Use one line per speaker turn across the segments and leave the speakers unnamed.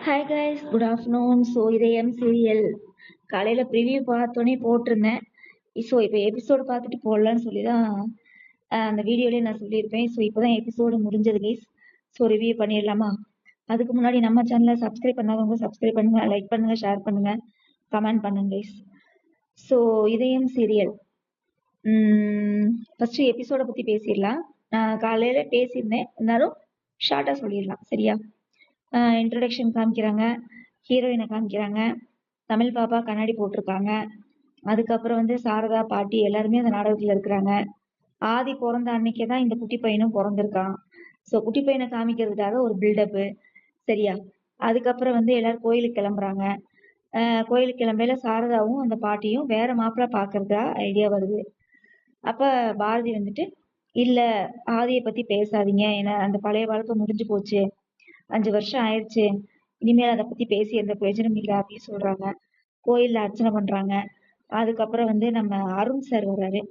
Hi guys, good afternoon. So இதயம் serial காலையில் preview பார்த்தோன்னே போட்டிருந்தேன். ஸோ இப்போ எபிசோடு பார்த்துட்டு போடலான்னு சொல்லி தான் அந்த வீடியோலேயே நான் சொல்லியிருப்பேன். ஸோ இப்போ தான் எபிசோடு முடிஞ்சது கைஸ். ஸோ ரிவ்யூ பண்ணிடலாமா? அதுக்கு முன்னாடி நம்ம சேனலை சப்ஸ்கிரைப் பண்ணாதவங்க சப்ஸ்கிரைப் பண்ணுங்கள், லைக் பண்ணுங்கள், ஷேர் பண்ணுங்கள், கமெண்ட் பண்ணுங்க கைஸ். ஸோ இதயம் சீரியல் ஃபஸ்ட்டு எபிசோடை பற்றி பேசிடலாம். நான் காலையில் பேசியிருந்தேன், இருந்தாலும் ஷார்ட்டாக சொல்லிடலாம் சரியா? இன்ட்ரடக்ஷன் காமிக்கிறாங்க, ஹீரோயினை காமிக்கிறாங்க, தமிழ் பாப்பா கண்ணாடி போட்டிருக்காங்க. அதுக்கப்புறம் வந்து சாரதா பாட்டி எல்லாருமே அந்த நாடகத்தில் இருக்கிறாங்க. ஆதி பிறந்த அன்னைக்கே தான் இந்த குட்டி பையனும் பிறந்திருக்கான். ஸோ குட்டி பையனை காமிக்கிறதுக்காக ஒரு பில்டப்பு சரியா? அதுக்கப்புறம் வந்து எல்லாரும் கோயிலுக்கு கிளம்புறாங்க. கோயிலுக்கு கிளம்பையில சாரதாவும் அந்த பாட்டியும் வேற மாப்பிள்ளை பார்க்கறதா ஐடியா வருது. அப்ப பாரதி வந்துட்டு இல்ல, ஆதியை பத்தி பேசாதீங்க, ஏன்னா அந்த பழைய வாழ்க்கை முடிஞ்சு போச்சு, 5 வருஷம் ஆயிடுச்சு, இனிமேல் அதை பத்தி பேசி எந்த பிரயோஜனம் இல்லை அப்படின்னு சொல்றாங்க. கோயில்ல அர்ச்சனை பண்றாங்க. அதுக்கப்புறம் வந்து நம்ம அருண் சார் வர்றாரு.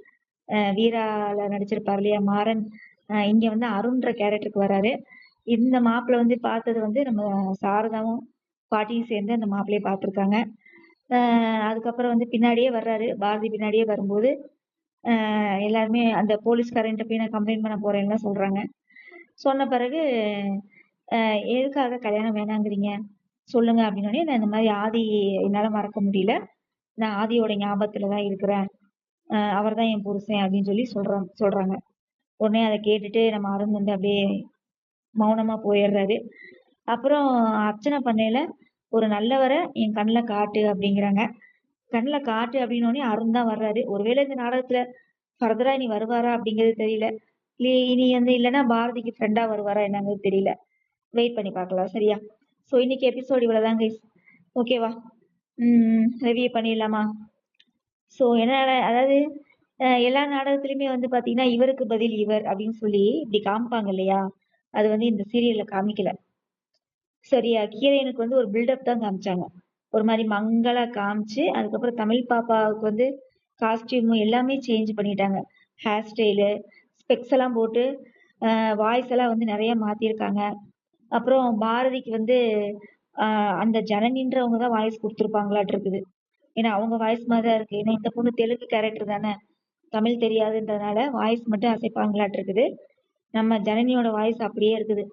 வீரால நடிச்சிருப்பாரு இல்லையா மாறன், இங்க வந்து அருண்ன்ற கேரக்டருக்கு வர்றாரு. இந்த மாப்பிள்ளை வந்து பார்த்தது வந்து நம்ம சாரதாவும் பாட்டியும் சேர்ந்து அந்த மாப்பிள்ளையை பார்த்துருக்காங்க. அதுக்கப்புறம் வந்து பின்னாடியே வர்றாரு, பாரதி பின்னாடியே வரும்போது எல்லாருமே அந்த போலீஸ்காரன்ட்ட போய் நான் கம்ப்ளைண்ட் பண்ண போறேன்னு சொல்றாங்க. சொன்ன பிறகு எதுக்காக கல்யாணம் வேணாங்கிறீங்க சொல்லுங்க அப்படின்னோடனே, நான் இந்த மாதிரி ஆதி என்னால மறக்க முடியல, நான் ஆதியோட ஞாபகத்துல தான் இருக்கிறேன், அவர் தான் என் புருஷன் அப்படின்னு சொல்லி சொல்றாங்க. உடனே அதை கேட்டுட்டு நம்ம அருண் வந்து அப்படியே மௌனமா போயிடுறாரு. அப்புறம் அர்ச்சனை பண்ணையில ஒரு நல்லவரை என் கண்ணில் காட்டு அப்படிங்கிறாங்க. கண்ணில் காட்டு அப்படின்னோடனே அருண் தான் வர்றாரு. ஒருவேளை இந்த நாடகத்துல ஃபர்தரா இனி வருவாரா அப்படிங்கிறது தெரியல, இனி வந்து இல்லைன்னா பாரதிக்கு ஃப்ரெண்டா வருவாரா என்னங்கிறது தெரியல. வெயிட் பண்ணி பார்க்கலாம் சரியா? ஸோ இன்னைக்கு எபிசோடு இவ்வளோதான் கைஸ். ஓகேவா? ரிவ்யூ பண்ணிடலாமா? ஸோ என்ன, அதாவது எல்லா நாடகத்துலையுமே வந்து பார்த்தீங்கன்னா இவருக்கு பதில் இவர் அப்படின்னு சொல்லி இப்படி காமிப்பாங்க இல்லையா? அது வந்து இந்த சீரியல்ல காமிக்கல சரியா? ஹீரோயினுக்கு வந்து ஒரு பில்டப் தான் காமிச்சாங்க, ஒரு மாதிரி மங்களா காமிச்சு. அதுக்கப்புறம் தமிழ் பாப்பாவுக்கு வந்து காஸ்டியூம் எல்லாமே சேஞ்ச் பண்ணிட்டாங்க, ஹேர் ஸ்டைலு, ஸ்பெக்ஸ் எல்லாம் போட்டு வாய்ஸ் எல்லாம் வந்து நிறைய மாத்திருக்காங்க. அப்புறம் பாரதிக்கு வந்து அந்த ஜனனின்றவங்க தான் வாய்ஸ் கொடுத்துருப்பாங்களாட்டு இருக்குது. ஏன்னா அவங்க வாய்ஸ் மாதிரி தான் இருக்கு. ஏன்னா இந்த பொண்ணு தெலுங்கு கேரக்டர் தானே, தமிழ் தெரியாதுன்றதுனால வாய்ஸ் மட்டும் அசைப்பாங்களாட்டு இருக்குது. நம்ம ஜனனியோட வாய்ஸ் அப்படியே இருக்குது.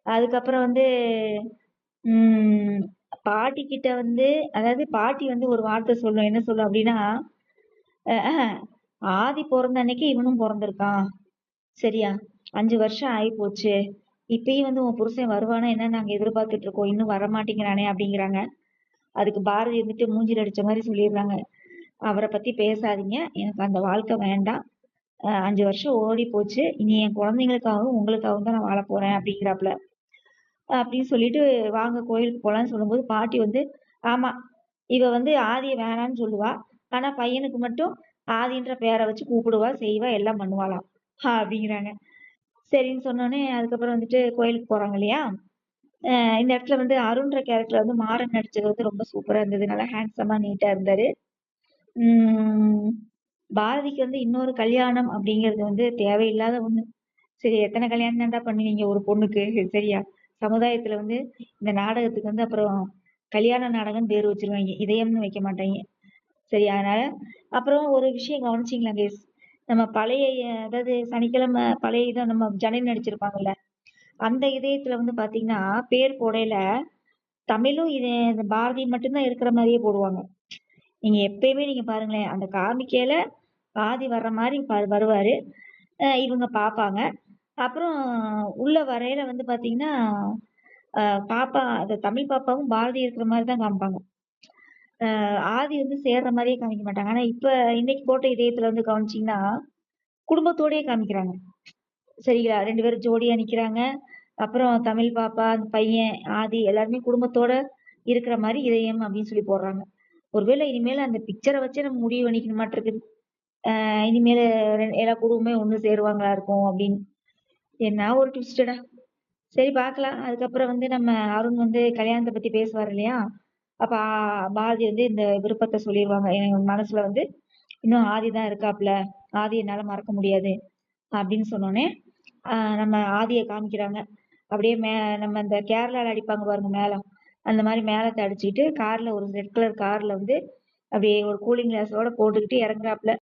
அதுக்கப்புறம் வந்து பாட்டி கிட்ட வந்து, அதாவது பாட்டி வந்து ஒரு வார்த்தை சொல்லும், என்ன சொல்லும் அப்படின்னா, ஆதி பிறந்த அன்னைக்கு இவனும் பிறந்திருக்கான் சரியா, 5 வருஷம் ஆகி போச்சு, இப்பயும் வந்து உன் புருஷன் வருவானா என்ன நாங்க எதிர்பார்த்துட்டு இருக்கோம், இன்னும் வரமாட்டேங்கிறானே அப்படிங்கிறாங்க. அதுக்கு பாரதி வந்துட்டு மூஞ்சில் அடிச்ச மாதிரி சொல்லிடுறாங்க, அவரை பத்தி பேசாதீங்க, எனக்கு அந்த வாழ்க்கை வேண்டாம், 5 வருஷம் ஓடி போச்சு, இனி என் குழந்தைங்களுக்காகவும் உங்களுக்காகவும் தான் நான் வாழ போறேன் அப்படிங்கிறாப்புல. அப்படின்னு சொல்லிட்டு வாங்க கோயிலுக்கு போலான்னு சொல்லும்போது பாட்டி வந்து ஆமா, இவ வந்து ஆதியை வேணான்னு சொல்லுவா, ஆனா பையனுக்கு மட்டும் ஆதின்ற பேரை வச்சு கூப்பிடுவா, செய்வா, எல்லாம் பண்ணுவாளாம் அப்படிங்கிறாங்க. சரின்னு சொன்னோடனே அதுக்கப்புறம் வந்துட்டு கோயிலுக்கு போறாங்க இல்லையா? இந்த இடத்துல வந்து அருண்ன்ற கேரக்டர் வந்து மாறன் நடிச்சது வந்து ரொம்ப சூப்பரா இருந்தது, நல்லா ஹேண்ட்ஸமா நீட்டா இருந்தாரு. பாரதிக்கு வந்து இன்னொரு கல்யாணம் அப்படிங்கிறது வந்து தேவையில்லாத ஒண்ணு. சரி, எத்தனை கல்யாணம் தான்டா பண்ணுவீங்க ஒரு பொண்ணுக்கு சரியா? சமுதாயத்துல வந்து இந்த நாடகத்துக்கு வந்து அப்புறம் கல்யாண நாடகம் பேர் வச்சிருவாங்க, இதயம்னு வைக்க மாட்டாங்க சரி? அதனால அப்புறம் ஒரு விஷயம் கவனிச்சிங்களா கேஸ், நம்ம பழைய அதாவது சனிக்கிழமை பழைய இதை நம்ம ஜனனி நடிச்சிருப்பாங்கல்ல, அந்த இதயத்துல வந்து பாத்தீங்கன்னா பேர் போடையில தமிழும் இது இந்த பாரதி மட்டும்தான் இருக்கிற மாதிரியே போடுவாங்க. நீங்க எப்பயுமே நீங்க பாருங்களேன், அந்த காமிக்கையில ஆதி வர்ற மாதிரி வருவாரு, இவங்க பார்ப்பாங்க. அப்புறம் உள்ள வரையில வந்து பாத்தீங்கன்னா பாப்பா, அந்த தமிழ் பாப்பாவும் பாரதி இருக்கிற மாதிரி தான் காமிப்பாங்க. ஆதி வந்து சேர்ற மாதிரியே காமிக்க மாட்டாங்க. ஆனா இப்ப இன்னைக்கு போட்ட இதயத்துல வந்து கவனிச்சீங்கன்னா குடும்பத்தோடயே காமிக்கிறாங்க சரிங்களா? 2 பேரும் ஜோடியா நிக்கிறாங்க. அப்புறம் தமிழ் பாப்பா, அந்த பையன் ஆதி எல்லாருமே குடும்பத்தோட இருக்கிற மாதிரி இதயம் அப்படின்னு சொல்லி போடுறாங்க. ஒருவேளை இனிமேல் அந்த பிக்சரை வச்சே நம்ம முடிவு பண்ணிக்கணுமாட்டு இருக்குது, இனிமேல் எல்லா குடும்பமே ஒண்ணு சேருவாங்களா இருக்கும் அப்படின்னு. என்ன ஒரு ட்விஸ்டடா. சரி பார்க்கலாம். அதுக்கப்புறம் வந்து நம்ம அருண் வந்து கல்யாணத்தை பத்தி பேசுவார் இல்லையா? அப்ப பாரதி வந்து இந்த விருப்பத்தை சொல்லிடுவாங்க, என் மனசுல வந்து இன்னும் ஆதி தான் இருக்காப்புல, ஆதி என்னால மறக்க முடியாது அப்படின்னு சொன்னோடனே நம்ம ஆதியை காமிக்கிறாங்க. அப்படியே நம்ம இந்த கேரளால அடிப்பாங்க பாருங்க மேளம், அந்த மாதிரி மேளத்தை அடிச்சுக்கிட்டு கார்ல ஒரு ரெட் கலர் கார்ல வந்து அப்படியே ஒரு கூலிங் கிளாஸோட போட்டுக்கிட்டு இறங்குறாப்புல.